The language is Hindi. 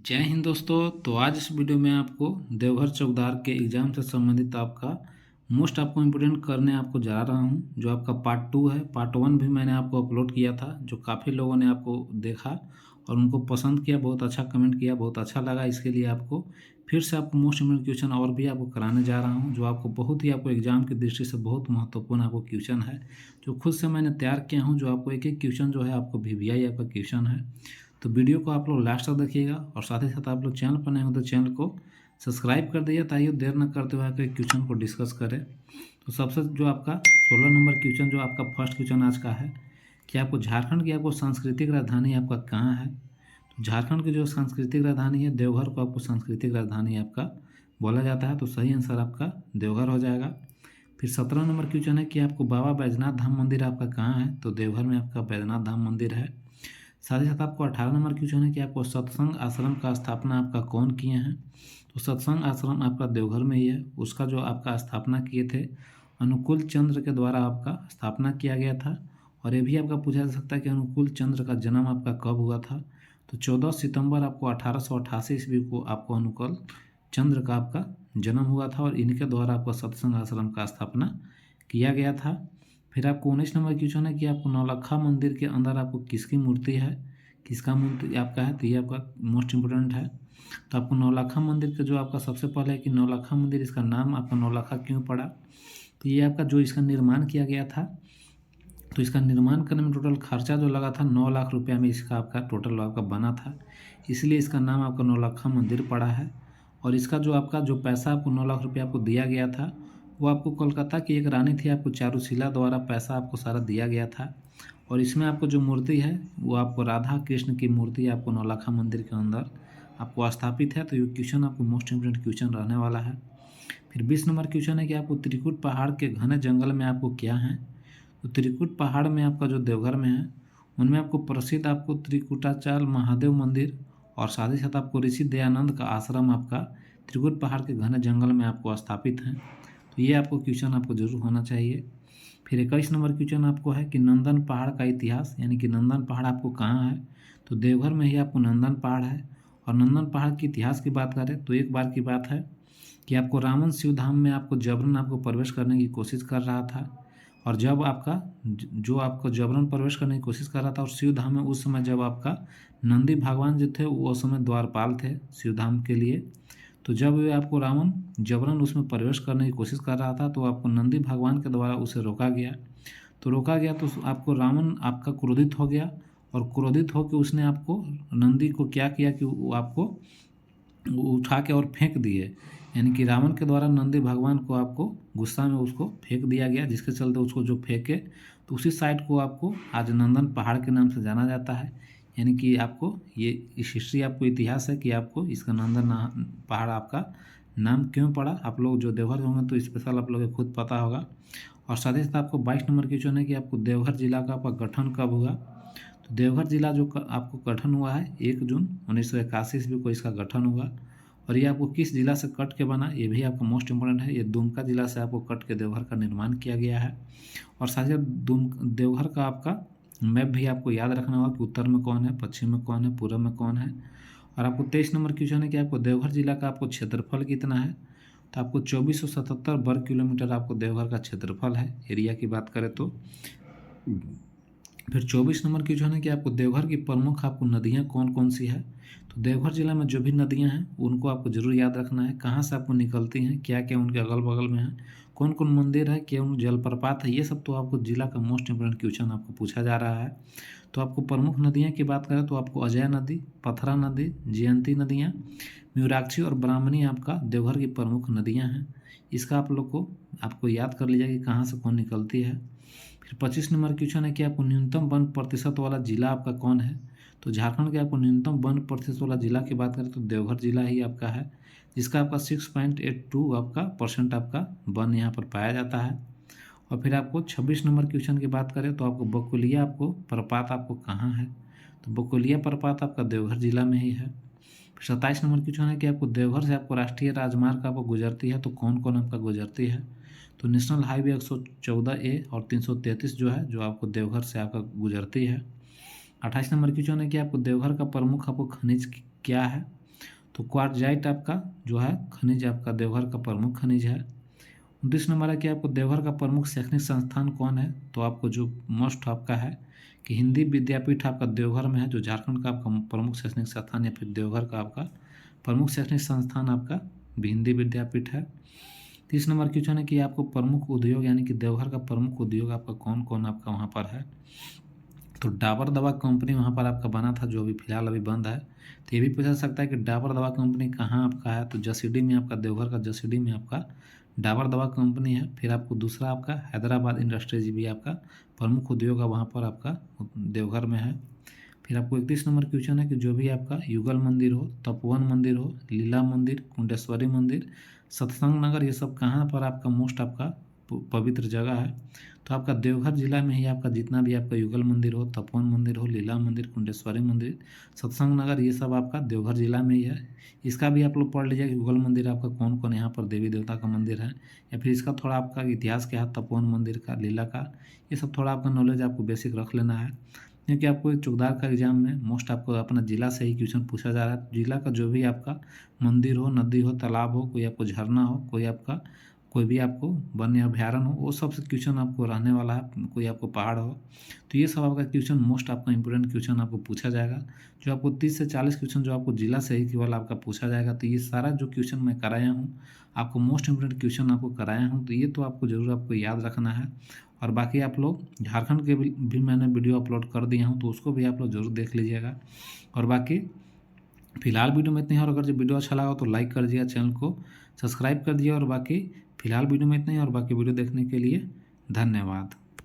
जय हिंद दोस्तों। तो आज इस वीडियो में आपको देवघर चौकीदार के एग्ज़ाम से संबंधित आपका मोस्ट आपको इम्पोर्टेंट करने आपको जा रहा हूं। जो आपका पार्ट 2 है, पार्ट 1 भी मैंने आपको अपलोड किया था, जो काफ़ी लोगों ने आपको देखा और उनको पसंद किया, बहुत अच्छा कमेंट किया, बहुत अच्छा लगा। इसके लिए आपको फिर से आपको मोस्ट इम्पोर्टेंट क्वेश्चन और भी आपको कराने जा रहा हूँ, जो आपको बहुत ही आपको एग्ज़ाम की दृष्टि से बहुत महत्वपूर्ण आपको क्वेश्चन है, जो खुद से मैंने तैयार किया हूँ। जो आपको एक एक क्वेश्चन जो है आपको VVI आपका क्वेश्चन है। तो वीडियो को आप लोग लास्ट तक देखिएगा और साथ ही साथ आप लोग चैनल पर नए हो तो चैनल को सब्सक्राइब कर दीजिए, ताकि देर न करते हुए आकर क्वेश्चन को डिस्कस करें। तो सबसे जो आपका 16 नंबर क्वेश्चन, जो आपका फर्स्ट क्वेश्चन आज का है कि आपको झारखंड की आपको सांस्कृतिक राजधानी आपका कहाँ है। तो झारखंड की जो सांस्कृतिक राजधानी है देवघर को आपको सांस्कृतिक राजधानी आपका बोला जाता है। तो सही आंसर आपका देवघर हो जाएगा। फिर 17 नंबर क्वेश्चन है कि आपको बाबा बैजनाथ धाम मंदिर आपका कहाँ है। तो देवघर में आपका बैजनाथ धाम मंदिर है। साथ ही साथ आपको 18 नंबर क्वेश्चन है कि आपको सत्संग आश्रम का स्थापना आपका कौन किए हैं। तो सत्संग आश्रम आपका देवघर में ही है। उसका जो आपका स्थापना किए थे अनुकूल चंद्र के द्वारा आपका स्थापना किया गया था। और ये भी आपका पूछा जा सकता है कि अनुकूल चंद्र का जन्म आपका कब हुआ था। तो 14 सितंबर आपको 1888 ईस्वी को आपको अनुकूल चंद्र का आपका जन्म हुआ था और इनके द्वारा आपका सत्संग आश्रम का स्थापना किया गया था। फिर आपको 19 नंबर क्वेश्चन है कि आपको नौलखा मंदिर के अंदर आपको किसकी मूर्ति है, किसका मूर्ति आपका है। तो ये आपका मोस्ट इम्पोर्टेंट है। तो आपको नौलखा मंदिर का जो आपका सबसे पहले है कि नौलखा मंदिर, इसका नाम आपका नौलखा क्यों पड़ा। तो ये आपका जो इसका निर्माण किया गया था, तो इसका निर्माण करने में टोटल खर्चा जो लगा था 9 लाख रुपया में इसका आपका टोटल आपका बना था, इसलिए इसका नाम आपका नौलखा मंदिर पड़ा है। और इसका जो आपका जो पैसा आपको 9 लाख रुपया आपको दिया गया था, वो आपको कोलकाता की एक रानी थी आपको चारुशिला द्वारा पैसा आपको सारा दिया गया था। और इसमें आपको जो मूर्ति है वो आपको राधा कृष्ण की मूर्ति आपको नौलखा मंदिर के अंदर आपको स्थापित है। तो ये क्वेश्चन आपको मोस्ट इम्पोर्टेंट क्वेश्चन रहने वाला है। फिर 20 नंबर क्वेश्चन है कि आपको त्रिकुट पहाड़ के घने जंगल में आपको क्या है। तो त्रिकुट पहाड़ में आपका जो देवघर में है उनमें आपको प्रसिद्ध आपको त्रिकुटाचाल महादेव मंदिर और साथ ही साथ आपको ऋषि दयानंद का आश्रम आपका त्रिकुट पहाड़ के घने जंगल में आपको स्थापित है। तो ये आपको क्वेश्चन आपको जरूर होना चाहिए। फिर 21 नंबर क्वेश्चन आपको है कि नंदन पहाड़ का इतिहास, यानी कि नंदन पहाड़ आपको कहाँ है। तो देवघर में ही आपको नंदन पहाड़ है। और नंदन पहाड़ के इतिहास की बात करें तो एक बार की बात है कि आपको रावण शिवधाम में आपको जबरन आपको प्रवेश करने की कोशिश कर रहा था। और जब आपका जो आपको जबरन प्रवेश करने की कोशिश कर रहा था और शिवधाम में उस समय जब आपका नंदी भगवान जो थे वो उस समय द्वारपाल थे शिवधाम के लिए। तो जब वे आपको रावण जबरन उसमें प्रवेश करने की कोशिश कर रहा था तो आपको नंदी भगवान के द्वारा उसे रोका गया। तो रोका गया तो आपको रावण आपका क्रोधित हो गया और क्रोधित होकर उसने आपको नंदी को क्या किया कि वो आपको उठा के और फेंक दिए। यानी कि रावण के द्वारा नंदी भगवान को आपको गुस्सा में उसको फेंक दिया गया, जिसके चलते उसको जो फेंके तो उसी साइड को आपको आज नंदन पहाड़ के नाम से जाना जाता है। यानी कि आपको ये इस हिस्ट्री आपको इतिहास है कि आपको इसका नंदन पहाड़ आपका नाम क्यों पड़ा। आप लोग जो देवघर होंगे तो स्पेशल आप लोगों को खुद पता होगा। और साथ ही साथ आपको 22 नंबर क्वेश्चन है कि आपको देवघर जिला का आपका गठन कब हुआ। तो देवघर जिला जो आपको गठन हुआ है 1 जून 1981 ईस्वी को इसका गठन हुआ। और ये आपको किस जिला से कट के बना, ये भी आपका मोस्ट इम्पोर्टेंट है। ये दुमका जिला से आपको कट के देवघर का निर्माण किया गया है। और साथ ही देवघर का आपका मैप भी आपको याद रखना होगा कि उत्तर में कौन है, पश्चिम में कौन है, पूर्व में कौन है। और आपको 23 नंबर क्वेश्चन है कि आपको देवघर जिला का आपको क्षेत्रफल कितना है। तो आपको 2477 वर्ग किलोमीटर आपको देवघर का क्षेत्रफल है, एरिया की बात करें तो। फिर 24 नंबर क्वेश्चन है कि आपको देवघर की प्रमुख आपको नदियाँ कौन कौन सी है। तो देवघर जिला में जो भी नदियाँ हैं उनको आपको जरूर याद रखना है, कहाँ से आपको निकलती हैं, क्या क्या उनके अगल बगल में है, कौन कौन मंदिर है, क्या उन जलप्रपात है। ये सब तो आपको जिला का मोस्ट इम्पोर्टेंट क्वेश्चन आपको पूछा जा रहा है। तो आपको प्रमुख नदियाँ की बात करें तो आपको अजय नदी, पथरा नदी, जयंती नदियाँ, म्यूराक्षी और ब्राह्मणी आपका देवघर की प्रमुख नदियाँ हैं। इसका आप लोग को आपको याद कर लीजिए कि कहाँ से कौन निकलती है। फिर 25 नंबर क्वेश्चन है कि आपको न्यूनतम वन प्रतिशत वाला जिला आपका कौन है। तो झारखंड के आपको न्यूनतम वन प्रतिशत वाला जिला की बात करें तो देवघर जिला ही आपका है, जिसका आपका 6.82 आपका परसेंट आपका वन यहाँ पर पाया जाता है। और फिर आपको 26 नंबर क्वेश्चन की बात करें तो आपको बकुलिया आपको प्रपात आपको कहाँ है। तो बकुलिया प्रपात आपका देवघर जिला में ही है। 27 नंबर क्वेश्चन है कि आपको देवघर से आपको राष्ट्रीय राजमार्ग आपको गुजरती है तो कौन कौन आपका गुजरती है। तो नेशनल हाईवे 114A और 333 जो है जो आपको देवघर से आपका गुजरती है। 28 नंबर क्वेश्चन है कि आपको देवघर का प्रमुख आपको खनिज क्या है। तो क्वार्टजाइट आपका जो है खनिज आपका देवघर का प्रमुख खनिज है। 29 नंबर है कि आपको देवघर का प्रमुख शैक्षणिक संस्थान कौन है, तो आपको जो मोस्ट आपका है कि हिंदी विद्यापीठ आपका देवघर में है, जो झारखंड का आपका प्रमुख शैक्षणिक संस्थान या फिर देवघर का आपका प्रमुख शैक्षणिक संस्थान आपका हिंदी विद्यापीठ है। 30 नंबर क्वेश्चन है कि आपको प्रमुख उद्योग यानी कि देवघर का प्रमुख उद्योग आपका कौन कौन आपका वहाँ पर है, तो डाबर दवा कंपनी वहाँ पर आपका बना था, जो अभी फिलहाल अभी बंद है। तो ये भी पूछा सकता है कि डाबर दवा कंपनी कहाँ आपका है, तो जसीडीह में आपका, देवघर का जसीडीह में आपका डाबर दवा कंपनी है। फिर आपको दूसरा आपका हैदराबाद इंडस्ट्रीज भी आपका प्रमुख उद्योग है, वहाँ पर आपका देवघर में है। फिर आपको 31 नंबर क्वेश्चन है कि जो भी आपका युगल मंदिर हो, तपोवन मंदिर हो, लीला मंदिर, कुंडेश्वरी मंदिर, सत्संग नगर, ये सब कहाँ पर आपका मोस्ट आपका पवित्र जगह है, तो आपका देवघर जिला में ही आपका जितना भी आपका युगल मंदिर हो, तपोवन मंदिर हो, लीला मंदिर, कुंडेश्वरी मंदिर, सत्संग नगर, ये सब आपका देवघर जिला में ही है। इसका भी आप लोग पढ़ लीजिए कि युगल मंदिर आपका कौन कौन यहाँ पर देवी देवता का मंदिर है, या फिर इसका थोड़ा आपका इतिहास क्या है, तपोवन मंदिर का, लीला का, ये सब थोड़ा आपका नॉलेज आपको बेसिक रख लेना है, क्योंकि आपको चौकीदार का एग्जाम में मोस्ट आपको अपना जिला से ही क्वेश्चन पूछा जा रहा है। जिला का जो भी आपका मंदिर हो, नदी हो, तालाब हो, कोई आपको झरना हो, कोई भी आपको वन्य अभ्यारण्य हो, वो सब से क्वेश्चन आपको रहने वाला है, कोई आपको पहाड़ हो, तो ये सब आपका क्वेश्चन मोस्ट आपका इंपॉर्टेंट क्वेश्चन आपको पूछा जाएगा। जो आपको 30 से 40 क्वेश्चन जो आपको जिला से ही केवल आपका पूछा जाएगा। तो ये सारा जो क्वेश्चन मैं कराया हूँ आपको, मोस्ट इंपॉर्टेंट क्वेश्चन आपको कराया हूँ, तो ये तो आपको ज़रूर आपको याद रखना है। और बाकी आप लोग झारखंड के भी मैंने वीडियो अपलोड कर दिया हूँ, तो उसको भी आप लोग ज़रूर देख लीजिएगा। और बाकी फिलहाल वीडियो में इतने ही, और अगर जो वीडियो अच्छा लगा तो लाइक कर दीजिएगा, चैनल को सब्सक्राइब कर दीजिए। और बाकी फिलहाल वीडियो में इतना ही, और बाकी वीडियो देखने के लिए धन्यवाद।